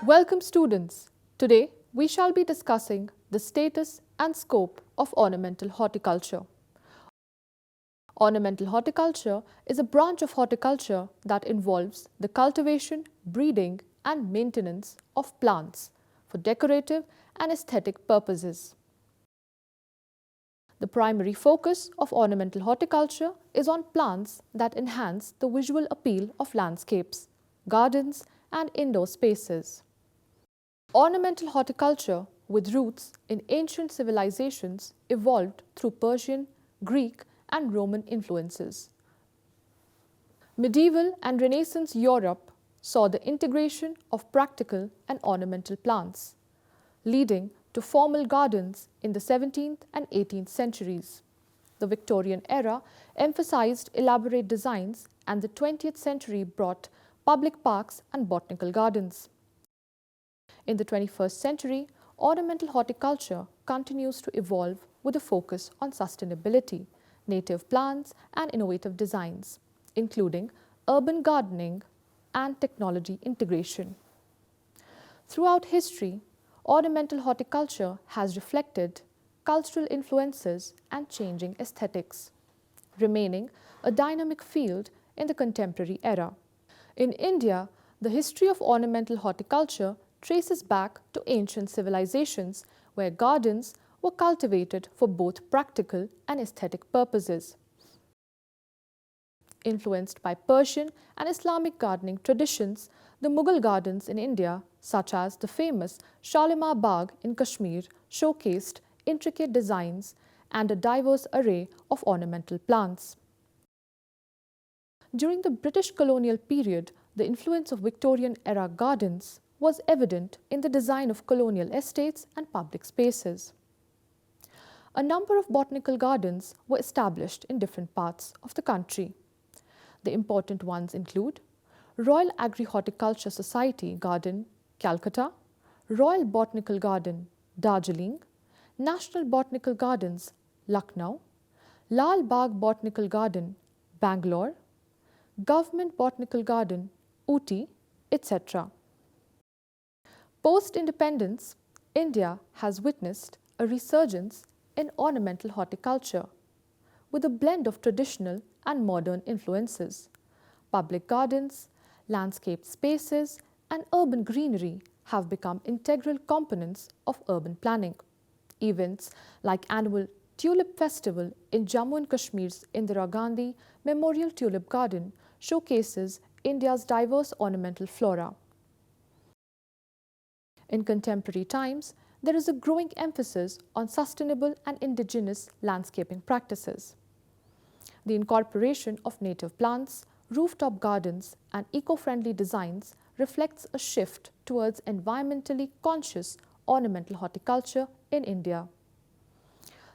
Welcome students. Today we shall be discussing the status and scope of ornamental horticulture. Ornamental horticulture is a branch of horticulture that involves the cultivation, breeding and maintenance of plants for decorative and aesthetic purposes. The primary focus of ornamental horticulture is on plants that enhance the visual appeal of landscapes, gardens and indoor spaces. Ornamental horticulture, with roots in ancient civilizations, evolved through Persian, Greek and Roman influences. Medieval and Renaissance Europe saw the integration of practical and ornamental plants, leading to formal gardens in the 17th and 18th centuries. The Victorian era emphasized elaborate designs, and the 20th century brought public parks and botanical gardens. In the 21st century, ornamental horticulture continues to evolve with a focus on sustainability, native plants and innovative designs, including urban gardening and technology integration. Throughout history, ornamental horticulture has reflected cultural influences and changing aesthetics, remaining a dynamic field in the contemporary era. In India, the history of ornamental horticulture traces back to ancient civilizations where gardens were cultivated for both practical and aesthetic purposes. Influenced by Persian and Islamic gardening traditions, the Mughal gardens in India, such as the famous Shalimar Bagh in Kashmir, showcased intricate designs and a diverse array of ornamental plants. During the British colonial period, the influence of Victorian-era gardens was evident in the design of colonial estates and public spaces. A number of botanical gardens were established in different parts of the country. The important ones include Royal Agri-Horticulture Society Garden, Calcutta, Royal Botanical Garden, Darjeeling, National Botanical Gardens, Lucknow, Lal Bagh Botanical Garden, Bangalore, Government Botanical Garden, Ooty, etc. Post-independence, India has witnessed a resurgence in ornamental horticulture with a blend of traditional and modern influences. Public gardens, landscaped spaces, and urban greenery have become integral components of urban planning. Events like annual Tulip Festival in Jammu and Kashmir's Indira Gandhi Memorial Tulip Garden showcases India's diverse ornamental flora. In contemporary times, there is a growing emphasis on sustainable and indigenous landscaping practices. The incorporation of native plants, rooftop gardens, and eco-friendly designs reflects a shift towards environmentally conscious ornamental horticulture in India.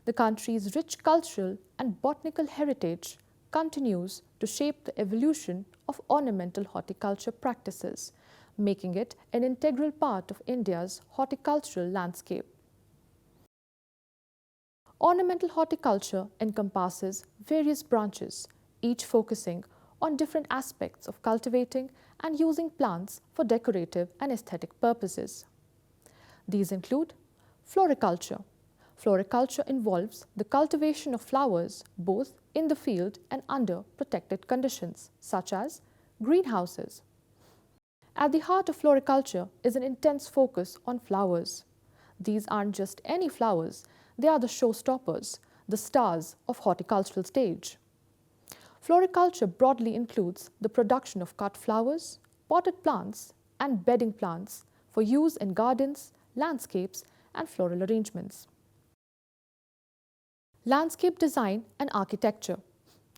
The country's rich cultural and botanical heritage continues to shape the evolution of ornamental horticulture practices, making it an integral part of India's horticultural landscape. Ornamental horticulture encompasses various branches, each focusing on different aspects of cultivating and using plants for decorative and aesthetic purposes. These include floriculture. Floriculture involves the cultivation of flowers both in the field and under protected conditions, such as greenhouses. At the heart of floriculture is an intense focus on flowers. These aren't just any flowers, they are the showstoppers, the stars of horticultural stage. Floriculture broadly includes the production of cut flowers, potted plants, and bedding plants for use in gardens, landscapes, and floral arrangements. Landscape design and architecture.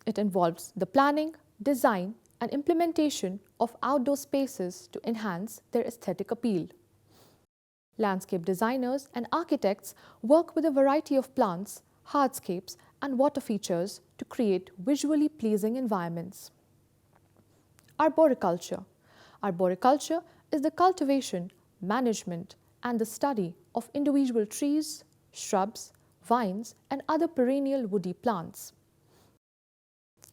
It involves the planning, design, and implementation of outdoor spaces to enhance their aesthetic appeal. Landscape designers and architects work with a variety of plants, hardscapes, and water features to create visually pleasing environments. Arboriculture. Arboriculture is the cultivation, management, and the study of individual trees, shrubs, vines, and other perennial woody plants.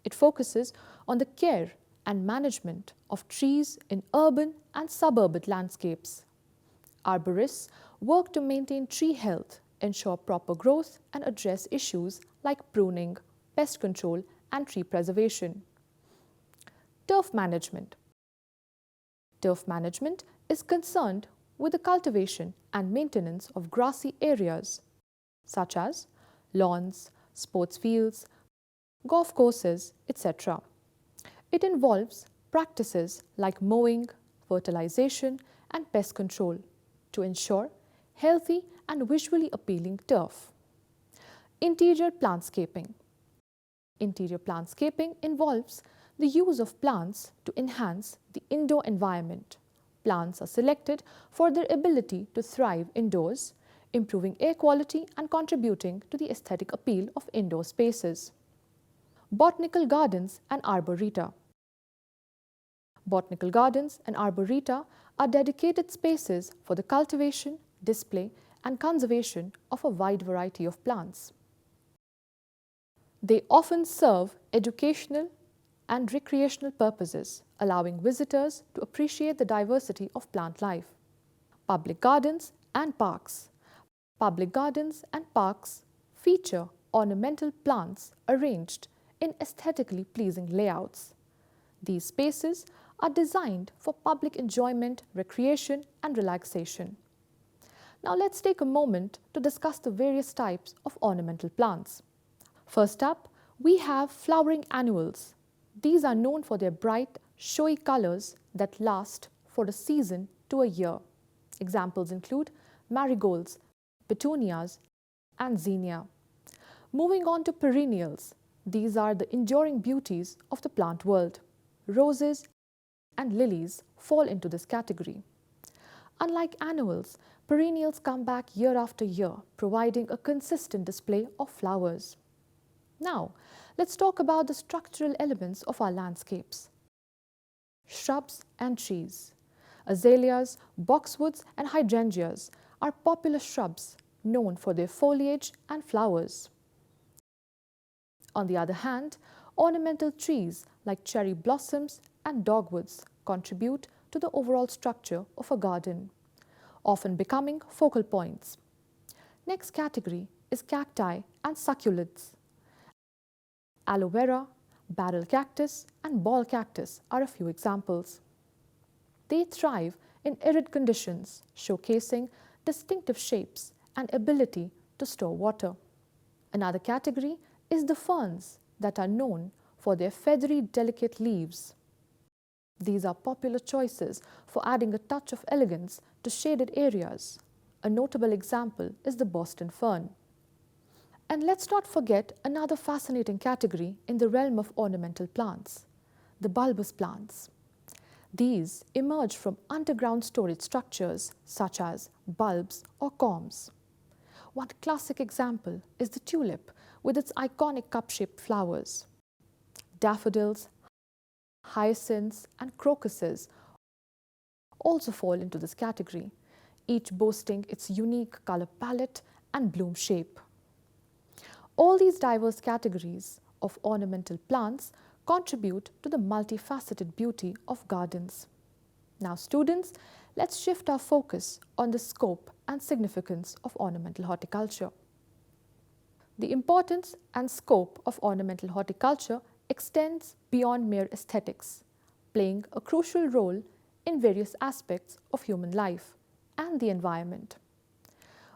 It focuses on the care and management of trees in urban and suburban landscapes. Arborists work to maintain tree health, ensure proper growth, and address issues like pruning, pest control, and tree preservation. Turf management. Turf management is concerned with the cultivation and maintenance of grassy areas such as lawns, sports fields, golf courses, etc. It involves practices like mowing, fertilization, and pest control to ensure healthy and visually appealing turf. Interior plantscaping. Interior plantscaping involves the use of plants to enhance the indoor environment. Plants are selected for their ability to thrive indoors, improving air quality and contributing to the aesthetic appeal of indoor spaces. Botanical gardens and arboreta. Botanical gardens and arboreta are dedicated spaces for the cultivation, display, and conservation of a wide variety of plants. They often serve educational and recreational purposes, allowing visitors to appreciate the diversity of plant life. Public gardens and parks. Public gardens and parks feature ornamental plants arranged in aesthetically pleasing layouts. These spaces are designed for public enjoyment, recreation, and relaxation. Now let's take a moment to discuss the various types of ornamental plants. First up, we have flowering annuals. These are known for their bright, showy colors that last for a season to a year. Examples include marigolds, petunias, and zinnia. Moving on to perennials, these are the enduring beauties of the plant world. Roses and lilies fall into this category. Unlike annuals, perennials come back year after year, providing a consistent display of flowers. Now, let's talk about the structural elements of our landscapes. Shrubs and trees. Azaleas, boxwoods, and hydrangeas are popular shrubs known for their foliage and flowers. On the other hand, ornamental trees like cherry blossoms and dogwoods contribute to the overall structure of a garden, often becoming focal points. Next category is cacti and succulents. Aloe vera, barrel cactus, and ball cactus are a few examples. They thrive in arid conditions, showcasing distinctive shapes and ability to store water. Another category is the ferns that are known for their feathery, delicate leaves. These are popular choices for adding a touch of elegance to shaded areas. A notable example is the Boston fern. And let's not forget another fascinating category in the realm of ornamental plants, the bulbous plants. These emerge from underground storage structures such as bulbs or corms. One classic example is the tulip with its iconic cup-shaped flowers. Daffodils, hyacinths, and crocuses also fall into this category, each boasting its unique color palette and bloom shape. All these diverse categories of ornamental plants contribute to the multifaceted beauty of gardens. Now students, let's shift our focus on the scope and significance of ornamental horticulture. The importance and scope of ornamental horticulture extends beyond mere aesthetics, playing a crucial role in various aspects of human life and the environment.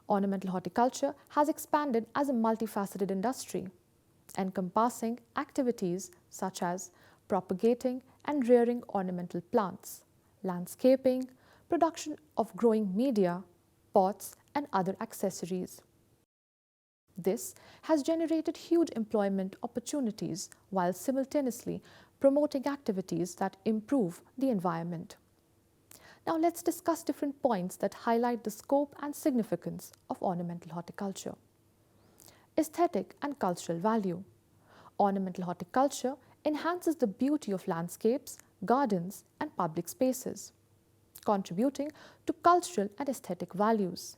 Ornamental horticulture has expanded as a multifaceted industry, encompassing activities such as propagating and rearing ornamental plants, landscaping, production of growing media, pots, and other accessories. This has generated huge employment opportunities while simultaneously promoting activities that improve the environment. Now let's discuss different points that highlight the scope and significance of ornamental horticulture. Aesthetic and cultural value. Ornamental horticulture enhances the beauty of landscapes, gardens, and public spaces, contributing to cultural and aesthetic values.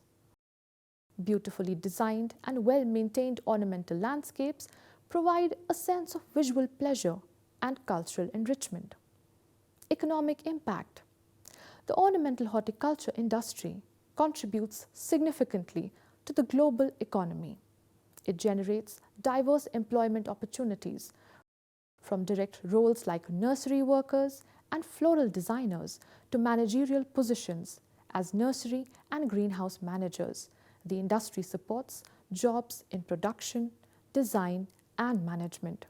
Beautifully designed and well-maintained ornamental landscapes provide a sense of visual pleasure and cultural enrichment. Economic impact. The ornamental horticulture industry contributes significantly to the global economy. It generates diverse employment opportunities, from direct roles like nursery workers and floral designers to managerial positions as nursery and greenhouse managers. The industry supports jobs in production, design, and management.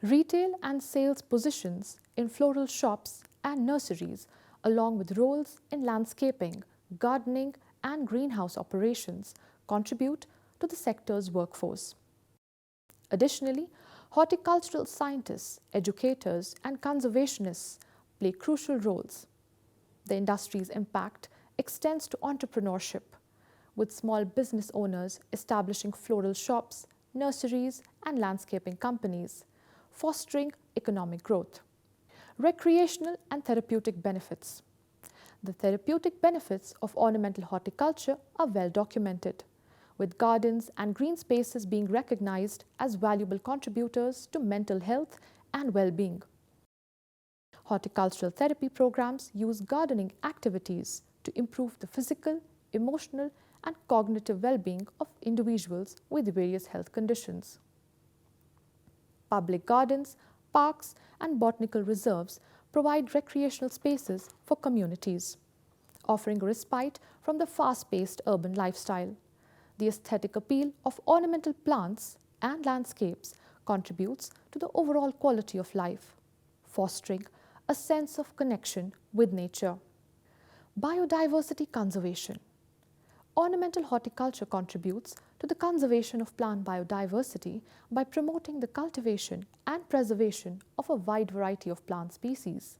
Retail and sales positions in floral shops and nurseries, along with roles in landscaping, gardening, and greenhouse operations, contribute to the sector's workforce. Additionally, horticultural scientists, educators, and conservationists play crucial roles. The industry's impact extends to entrepreneurship, with small business owners establishing floral shops, nurseries, and landscaping companies, fostering economic growth. Recreational and therapeutic benefits. The therapeutic benefits of ornamental horticulture are well documented, with gardens and green spaces being recognized as valuable contributors to mental health and well-being. Horticultural therapy programs use gardening activities to improve the physical, emotional, and cognitive well-being of individuals with various health conditions. Public gardens, parks, and botanical reserves provide recreational spaces for communities, offering a respite from the fast-paced urban lifestyle. The aesthetic appeal of ornamental plants and landscapes contributes to the overall quality of life, fostering a sense of connection with nature. Biodiversity conservation. Ornamental horticulture contributes to the conservation of plant biodiversity by promoting the cultivation and preservation of a wide variety of plant species.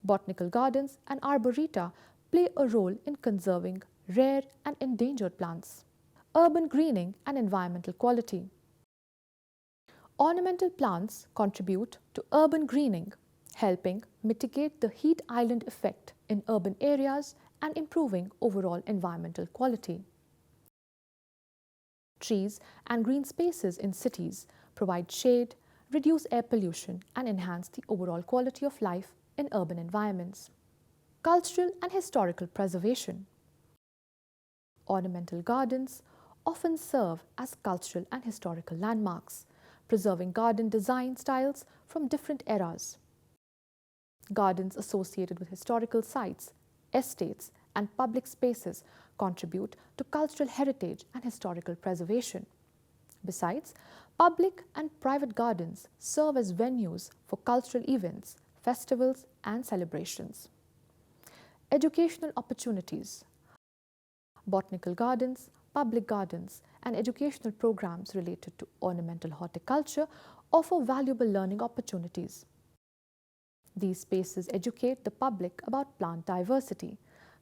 Botanical gardens and arboreta play a role in conserving rare and endangered plants. Urban greening and environmental quality. Ornamental plants contribute to urban greening, helping mitigate the heat island effect in urban areas and improving overall environmental quality. Trees and green spaces in cities provide shade, reduce air pollution, and enhance the overall quality of life in urban environments. Cultural and historical preservation. Ornamental gardens often serve as cultural and historical landmarks, preserving garden design styles from different eras. Gardens associated with historical sites, estates, and public spaces contribute to cultural heritage and historical preservation. Besides, public and private gardens serve as venues for cultural events, festivals, and celebrations. Educational opportunities. Botanical gardens, public gardens, and educational programs related to ornamental horticulture offer valuable learning opportunities. These spaces educate the public about plant diversity,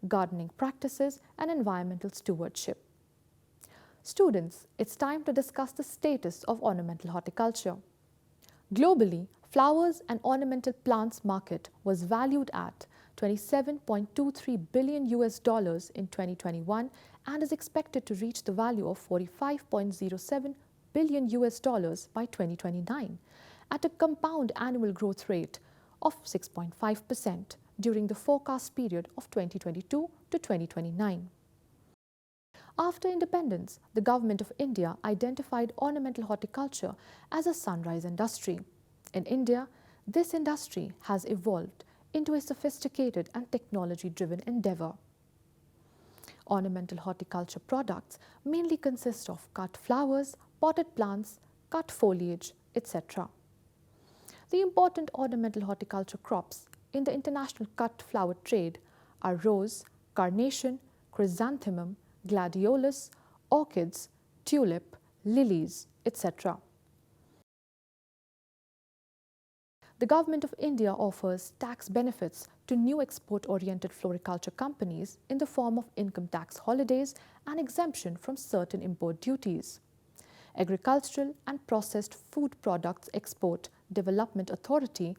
gardening practices, and environmental stewardship. Students, it's time to discuss the status of ornamental horticulture. Globally, flowers and ornamental plants market was valued at $27.23 billion in 2021 and is expected to reach the value of $45.07 billion by 2029 at a compound annual growth rate of 6.5% during the forecast period of 2022 to 2029. After independence, the Government of India identified ornamental horticulture as a sunrise industry. In India, this industry has evolved into a sophisticated and technology-driven endeavor. Ornamental horticulture products mainly consist of cut flowers, potted plants, cut foliage, etc. The important ornamental horticulture crops in the international cut flower trade are rose, carnation, chrysanthemum, gladiolus, orchids, tulip, lilies, etc. The Government of India offers tax benefits to new export-oriented floriculture companies in the form of income tax holidays and exemption from certain import duties. Agricultural and Processed Food Products Export Development Authority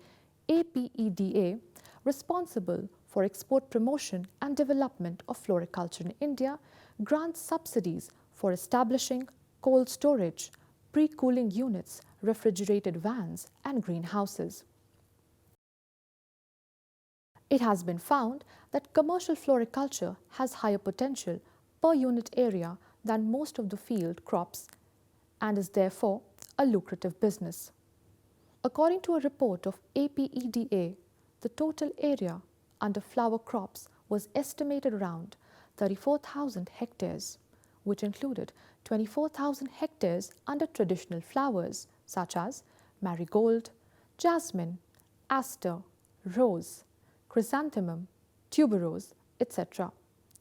(APEDA), responsible for export promotion and development of floriculture in India, grants subsidies for establishing cold storage, pre-cooling units, refrigerated vans, and greenhouses. It has been found that commercial floriculture has higher potential per unit area than most of the field crops and is therefore a lucrative business. According to a report of APEDA, the total area under flower crops was estimated around 34,000 hectares, which included 24,000 hectares under traditional flowers such as marigold, jasmine, aster, rose, chrysanthemum, tuberose, etc.,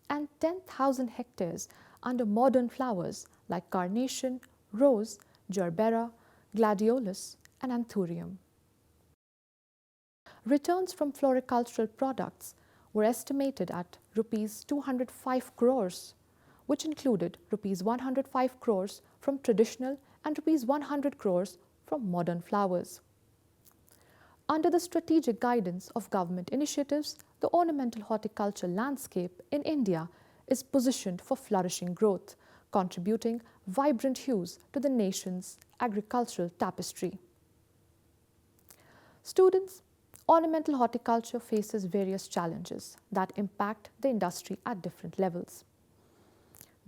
and 10,000 hectares under modern flowers like carnation, rose, gerbera, gladiolus, and anthurium. Returns from floricultural products were estimated at Rs 205 crores, which included Rs 105 crores from traditional and Rs 100 crores from modern flowers. Under the strategic guidance of government initiatives, the ornamental horticulture landscape in India is positioned for flourishing growth, contributing vibrant hues to the nation's agricultural tapestry. Students, ornamental horticulture faces various challenges that impact the industry at different levels.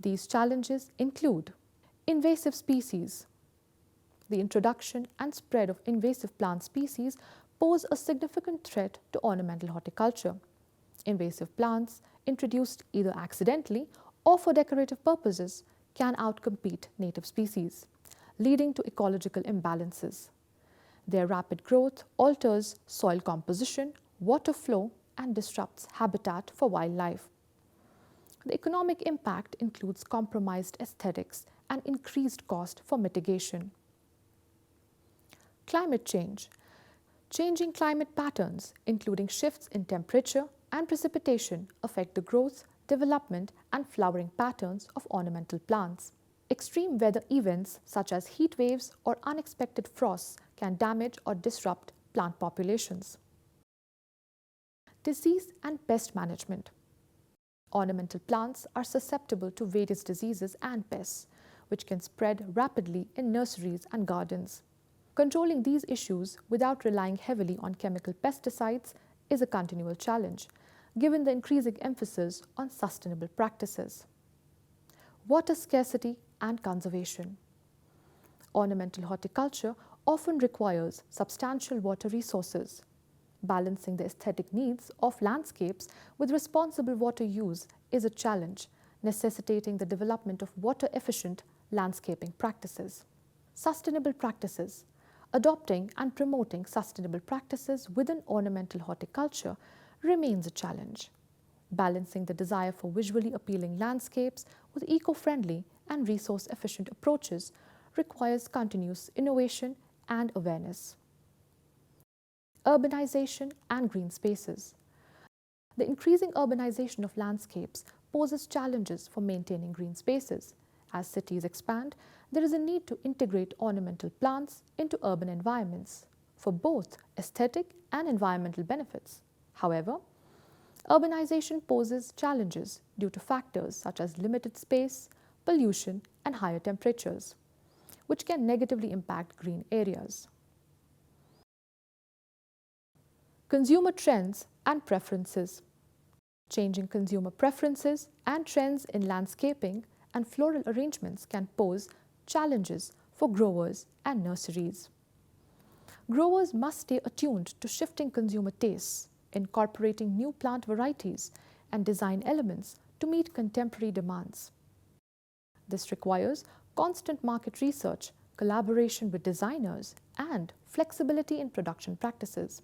These challenges include invasive species. The introduction and spread of invasive plant species pose a significant threat to ornamental horticulture. Invasive plants, introduced either accidentally or for decorative purposes, can outcompete native species, leading to ecological imbalances. Their rapid growth alters soil composition, water flow, and disrupts habitat for wildlife. The economic impact includes compromised aesthetics and increased cost for mitigation. Climate change. Changing climate patterns, including shifts in temperature and precipitation, affect the growth, development, and flowering patterns of ornamental plants. Extreme weather events such as heat waves or unexpected frosts can damage or disrupt plant populations. Disease and pest management. Ornamental plants are susceptible to various diseases and pests, which can spread rapidly in nurseries and gardens. Controlling these issues without relying heavily on chemical pesticides is a continual challenge, given the increasing emphasis on sustainable practices. Water scarcity and conservation. Ornamental horticulture often requires substantial water resources. Balancing the aesthetic needs of landscapes with responsible water use is a challenge, necessitating the development of water-efficient landscaping practices. Sustainable practices. Adopting and promoting sustainable practices within ornamental horticulture remains a challenge. Balancing the desire for visually appealing landscapes with eco-friendly and resource-efficient approaches requires continuous innovation and awareness. Urbanization and green spaces. The increasing urbanization of landscapes poses challenges for maintaining green spaces. As cities expand, there is a need to integrate ornamental plants into urban environments for both aesthetic and environmental benefits. However, urbanization poses challenges due to factors such as limited space, pollution, and higher temperatures, which can negatively impact green areas. Consumer trends and preferences. Changing consumer preferences and trends in landscaping and floral arrangements can pose challenges for growers and nurseries. Growers must stay attuned to shifting consumer tastes, incorporating new plant varieties and design elements to meet contemporary demands. This requires constant market research, collaboration with designers, and flexibility in production practices.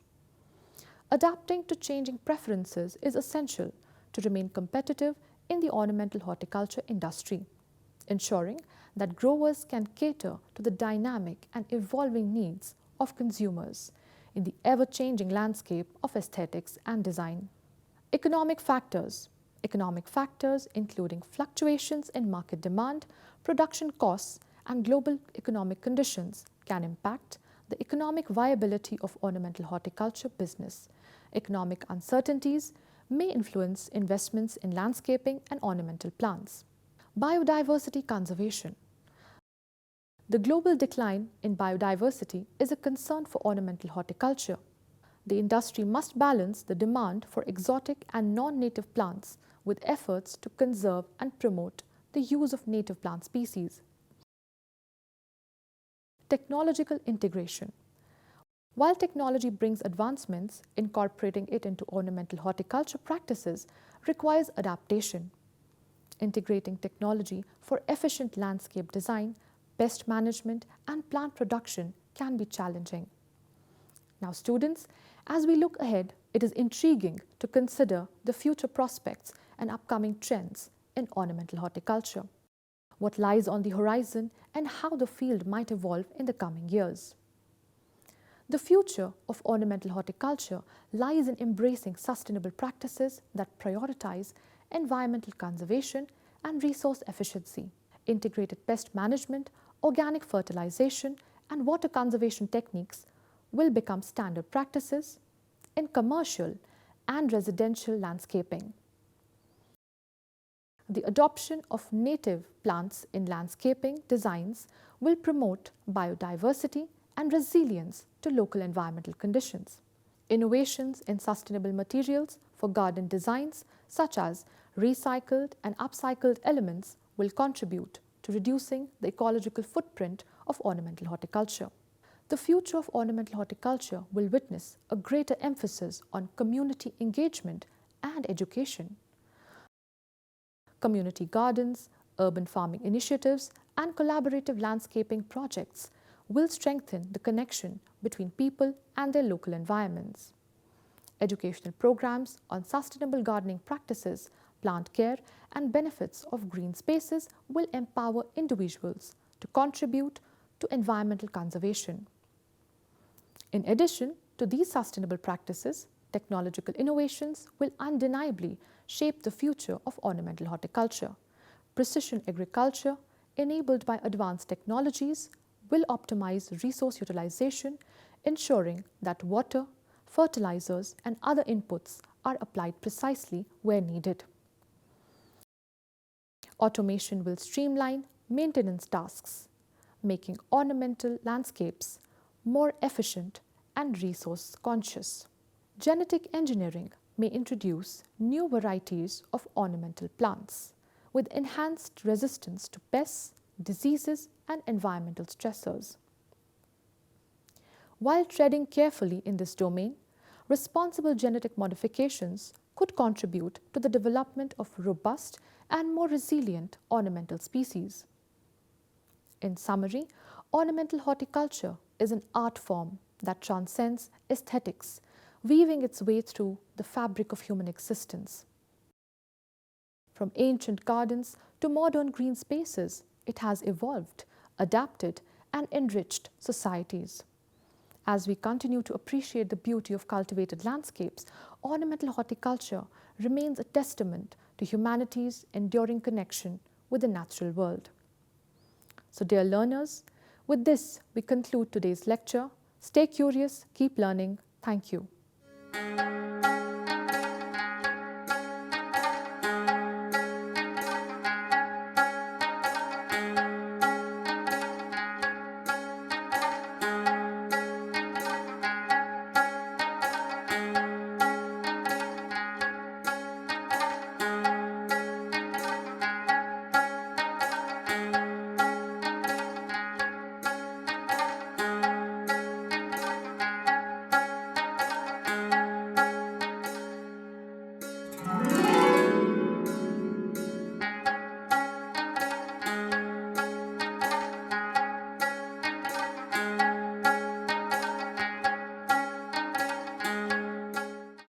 Adapting to changing preferences is essential to remain competitive in the ornamental horticulture industry, ensuring that growers can cater to the dynamic and evolving needs of consumers in the ever-changing landscape of aesthetics and design. Economic factors. Economic factors including fluctuations in market demand, production costs, and global economic conditions can impact the economic viability of ornamental horticulture business. Economic uncertainties may influence investments in landscaping and ornamental plants. Biodiversity conservation. The global decline in biodiversity is a concern for ornamental horticulture. the industry must balance the demand for exotic and non-native plants with efforts to conserve and promote the use of native plant species. Technological integration. While technology brings advancements, incorporating it into ornamental horticulture practices requires adaptation. Integrating technology for efficient landscape design, pest management, and plant production can be challenging. Now, students, as we look ahead, it is intriguing to consider the future prospects and upcoming trends in ornamental horticulture, what lies on the horizon, and how the field might evolve in the coming years. The future of ornamental horticulture lies in embracing sustainable practices that prioritize environmental conservation and resource efficiency. Integrated pest management, organic fertilization, and water conservation techniques will become standard practices in commercial and residential landscaping. The adoption of native plants in landscaping designs will promote biodiversity and resilience to local environmental conditions. Innovations in sustainable materials for garden designs, such as recycled and upcycled elements, will contribute to reducing the ecological footprint of ornamental horticulture. The future of ornamental horticulture will witness a greater emphasis on community engagement and education. Community gardens, urban farming initiatives, and collaborative landscaping projects will strengthen the connection between people and their local environments. Educational programs on sustainable gardening practices, plant care, and benefits of green spaces will empower individuals to contribute to environmental conservation. In addition to these sustainable practices, technological innovations will undeniably shape the future of ornamental horticulture. Precision agriculture, enabled by advanced technologies, will optimize resource utilization, ensuring that water, fertilizers, and other inputs are applied precisely where needed. Automation will streamline maintenance tasks, making ornamental landscapes more efficient and resource conscious. Genetic engineering may introduce new varieties of ornamental plants with enhanced resistance to pests, diseases, and environmental stressors. While treading carefully in this domain, responsible genetic modifications could contribute to the development of robust and more resilient ornamental species. In summary, ornamental horticulture is an art form that transcends aesthetics, weaving its way through the fabric of human existence. From ancient gardens to modern green spaces, it has evolved, adapted, and enriched societies. As we continue to appreciate the beauty of cultivated landscapes, ornamental horticulture remains a testament to humanity's enduring connection with the natural world. So, dear learners, with this we conclude today's lecture. Stay curious, keep learning. Thank you.